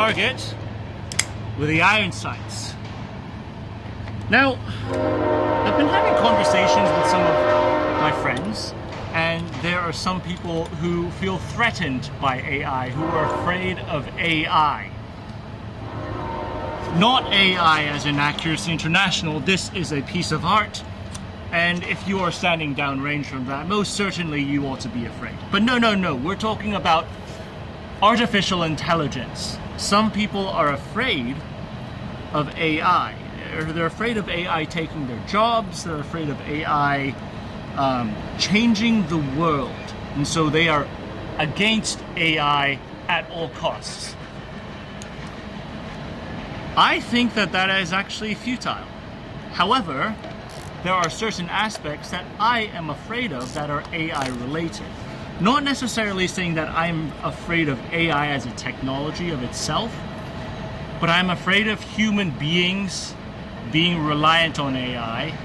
target with the iron sights. Now, I've been having conversations with some of my friends, and there are some people who feel threatened by AI, who are afraid of AI. Not AI as in Accuracy International. This is a piece of art, and if you are standing downrange from that, most certainly you ought to be afraid. But no, we're talking about artificial intelligence. Some people are afraid of AI. They're afraid of AI taking their jobs. They're afraid of AI changing the world. And so they are against AI at all costs. I think that that is actually futile. However, there are certain aspects that I am afraid of that are AI related. Not necessarily saying that I'm afraid of AI as a technology of itself, but I'm afraid of human beings being reliant on AI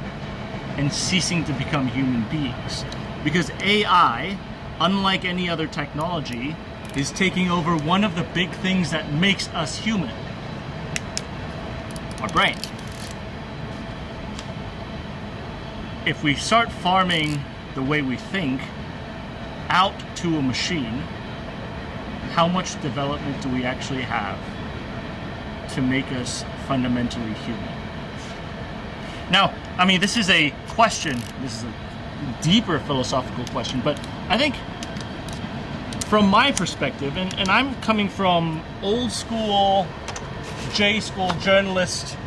and ceasing to become human beings. Because AI, unlike any other technology, is taking over one of the big things that makes us human: our brain. If we start farming the way we think out to a machine, how much development do we actually have to make us fundamentally human? Now, I mean, this is a question, this is a deeper philosophical question, but I think from my perspective, and I'm coming from old school J-school journalist,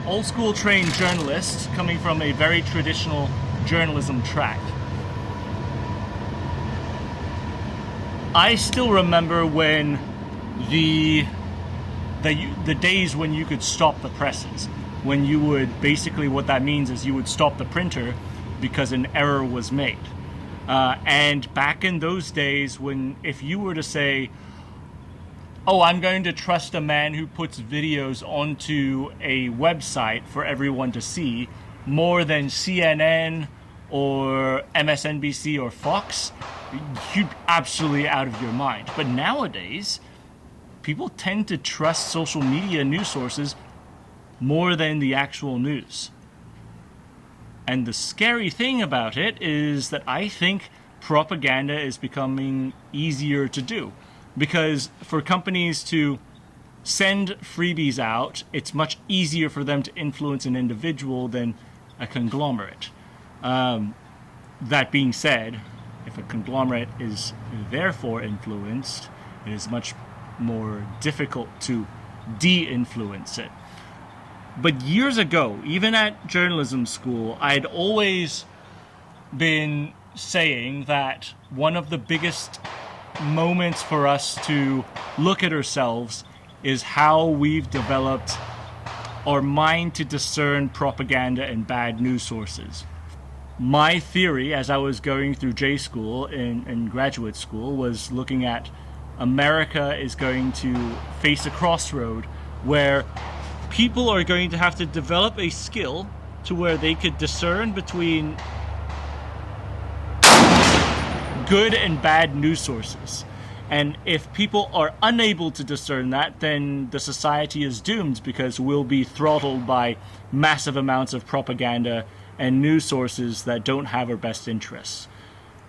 old school trained journalist, coming from a very traditional journalism track. I still remember when the days when you could stop the presses, when you would basically, what that means is you would stop the printer because an error was made. And back in those days, when if you were to say, oh, I'm going to trust a man who puts videos onto a website for everyone to see more than CNN or MSNBC or Fox, you're absolutely out of your mind. But nowadays, people tend to trust social media news sources more than the actual news. And the scary thing about it is that I think propaganda is becoming easier to do. Because for companies to send freebies out, it's much easier for them to influence an individual than a conglomerate. That being said, if a conglomerate is therefore influenced, it is much more difficult to de-influence it. But years ago, even at journalism school, I'd always been saying that one of the biggest moments for us to look at ourselves is how we've developed our mind to discern propaganda and bad news sources. My theory, as I was going through J school and graduate school, was looking at America is going to face a crossroad where people are going to have to develop a skill to where they could discern between good and bad news sources. And if people are unable to discern that, then the society is doomed, because we'll be throttled by massive amounts of propaganda and news sources that don't have our best interests.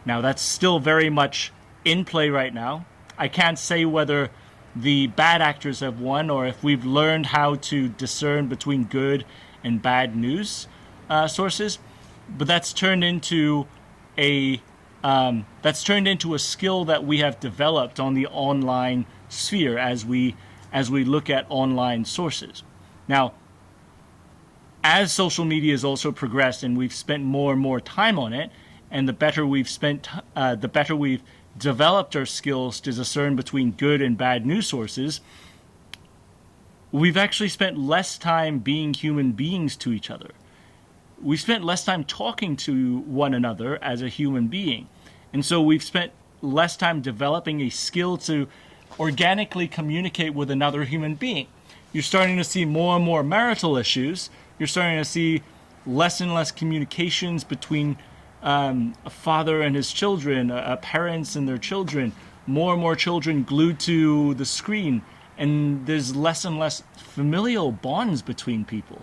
Now, that's still very much in play right now. I can't say whether the bad actors have won or if we've learned how to discern between good and bad news sources, but that's turned into a skill that we have developed on the online sphere as we look at online sources. Now, as social media has also progressed and we've spent more and more time on it, and the better we've developed our skills to discern between good and bad news sources, we've actually spent less time being human beings to each other. We've spent less time talking to one another as a human being. And so we've spent less time developing a skill to organically communicate with another human being. You're starting to see more and more marital issues. You're starting to see less and less communications between a father and his children, parents and their children, more and more children glued to the screen and there's less and less familial bonds between people.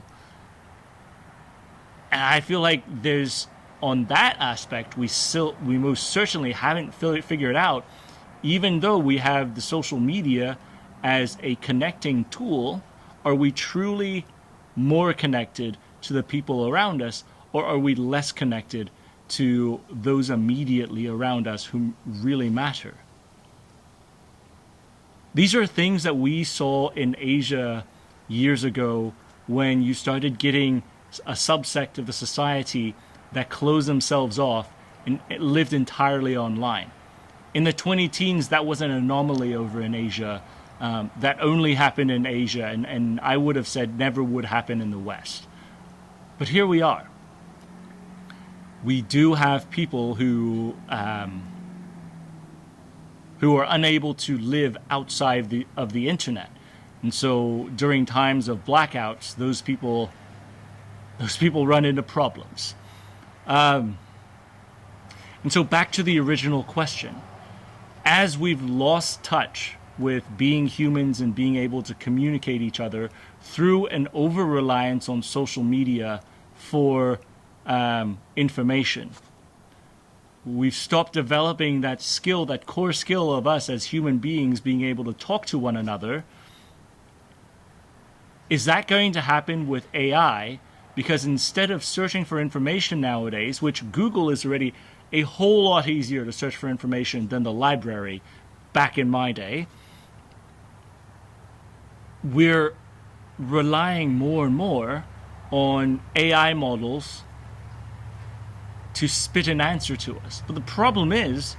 And I feel like there's, on that aspect, we most certainly haven't figured out, even though we have the social media as a connecting tool, are we truly more connected to the people around us, or are we less connected to those immediately around us who really matter? These are things that we saw in Asia years ago when you started getting a subsect of the society that closed themselves off and lived entirely online. In the 2010s, that was an anomaly over in Asia. That only happened in Asia, and I would have said never would happen in the West. But here we are. We do have people who are unable to live outside of the internet. And so during times of blackouts, those people run into problems. And so back to the original question. As we've lost touch with being humans and being able to communicate each other through an over-reliance on social media for information, we've stopped developing that skill, that core skill of us as human beings being able to talk to one another. Is that going to happen with AI? Because instead of searching for information nowadays, which Google is already a whole lot easier to search for information than the library back in my day, we're relying more and more on AI models to spit an answer to us. But the problem is,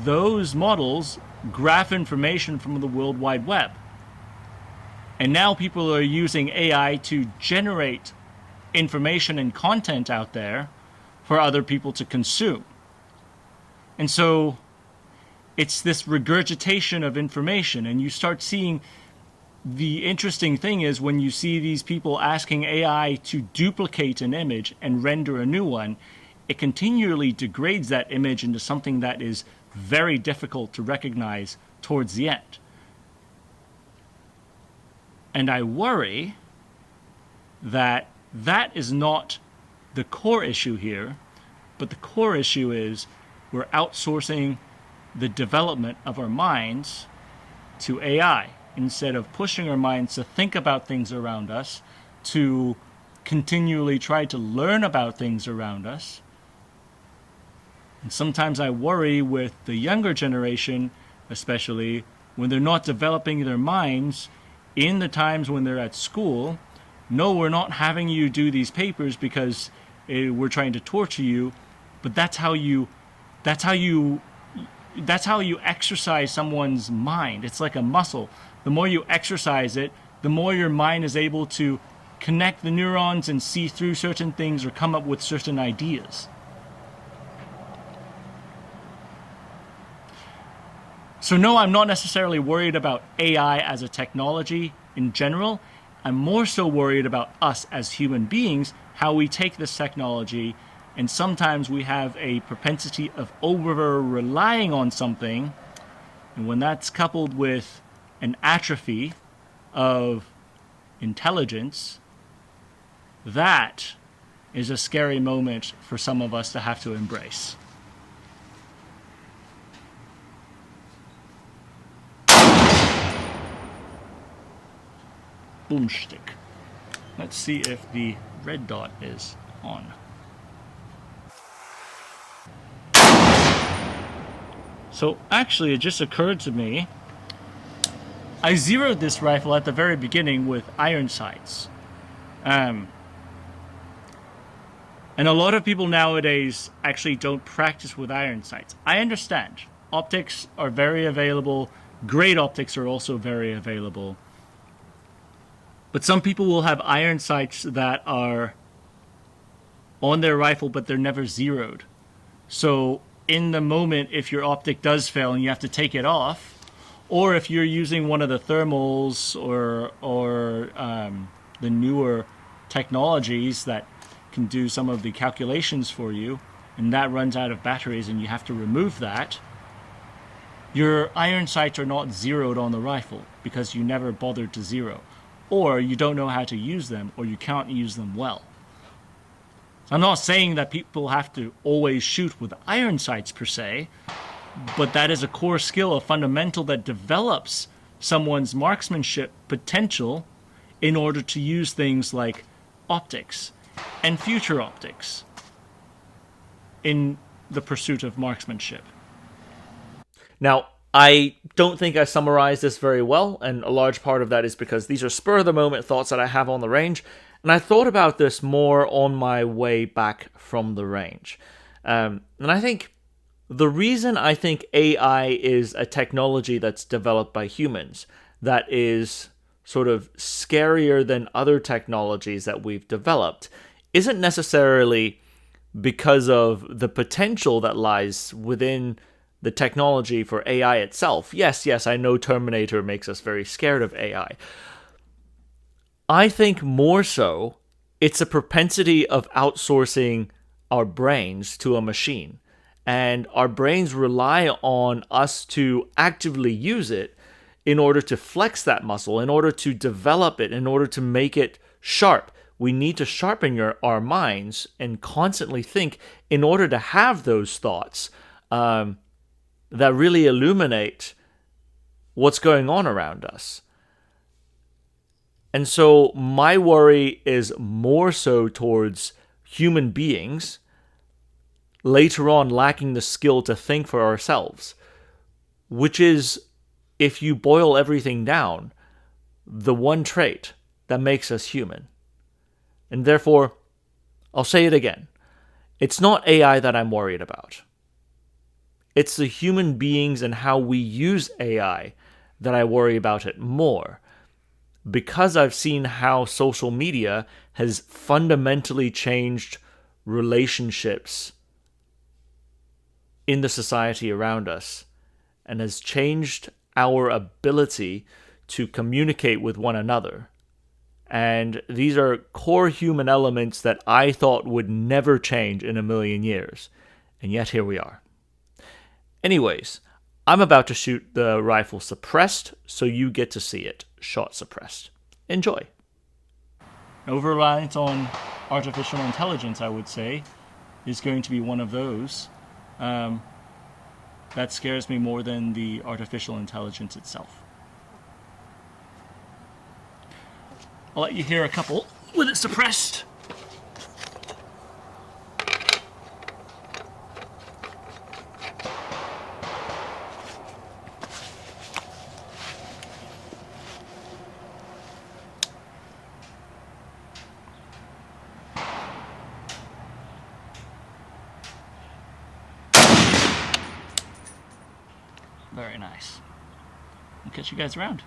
those models graph information from the World Wide Web. And now people are using AI to generate information and content out there for other people to consume. And so it's this regurgitation of information, and you start seeing, the interesting thing is when you see these people asking AI to duplicate an image and render a new one, it continually degrades that image into something that is very difficult to recognize towards the end. And I worry that that is not the core issue here, but the core issue is we're outsourcing the development of our minds to AI instead of pushing our minds to think about things around us, to continually try to learn about things around us. And sometimes I worry with the younger generation, especially when they're not developing their minds in the times when they're at school. No, we're not having you do these papers because we're trying to torture you, but that's how you exercise someone's mind. It's like a muscle. The more you exercise it, the more your mind is able to connect the neurons and see through certain things or come up with certain ideas. So no, I'm not necessarily worried about AI as a technology in general. I'm more so worried about us as human beings, how we take this technology, and sometimes we have a propensity of over-relying on something, and when that's coupled with an atrophy of intelligence, that is a scary moment for some of us to have to embrace. Boomstick. Let's see if the red dot is on. So actually it just occurred to me, I zeroed this rifle at the very beginning with iron sights. And a lot of people nowadays actually don't practice with iron sights. I understand. Optics are very available. Great optics are also very available. But some people will have iron sights that are on their rifle, but they're never zeroed. So in the moment, if your optic does fail and you have to take it off, or if you're using one of the thermals or the newer technologies that can do some of the calculations for you, and that runs out of batteries and you have to remove that, your iron sights are not zeroed on the rifle because you never bothered to zero, or you don't know how to use them, or you can't use them well. I'm not saying that people have to always shoot with iron sights per se, but that is a core skill, a fundamental that develops someone's marksmanship potential in order to use things like optics and future optics in the pursuit of marksmanship. Now, I don't think I summarized this very well, and a large part of that is because these are spur-of-the-moment thoughts that I have on the range, and I thought about this more on my way back from the range. And I think the reason I think AI is a technology that's developed by humans that is sort of scarier than other technologies that we've developed isn't necessarily because of the potential that lies within the technology for AI itself. Yes, I know Terminator makes us very scared of AI. I think more so, it's a propensity of outsourcing our brains to a machine. And our brains rely on us to actively use it in order to flex that muscle, in order to develop it, in order to make it sharp. We need to sharpen our minds and constantly think in order to have those thoughts that really illuminate what's going on around us. And so my worry is more so towards human beings later on lacking the skill to think for ourselves, which is, if you boil everything down, the one trait that makes us human. And therefore, I'll say it again, it's not AI that I'm worried about. It's the human beings and how we use AI that I worry about it more, because I've seen how social media has fundamentally changed relationships in the society around us and has changed our ability to communicate with one another. And these are core human elements that I thought would never change in a million years. And yet here we are. Anyways, I'm about to shoot the rifle suppressed, so you get to see it shot suppressed. Enjoy. Over-reliance on artificial intelligence, I would say, is going to be one of those. That scares me more than the artificial intelligence itself. I'll let you hear a couple with it suppressed. Very nice. I'll catch you guys around.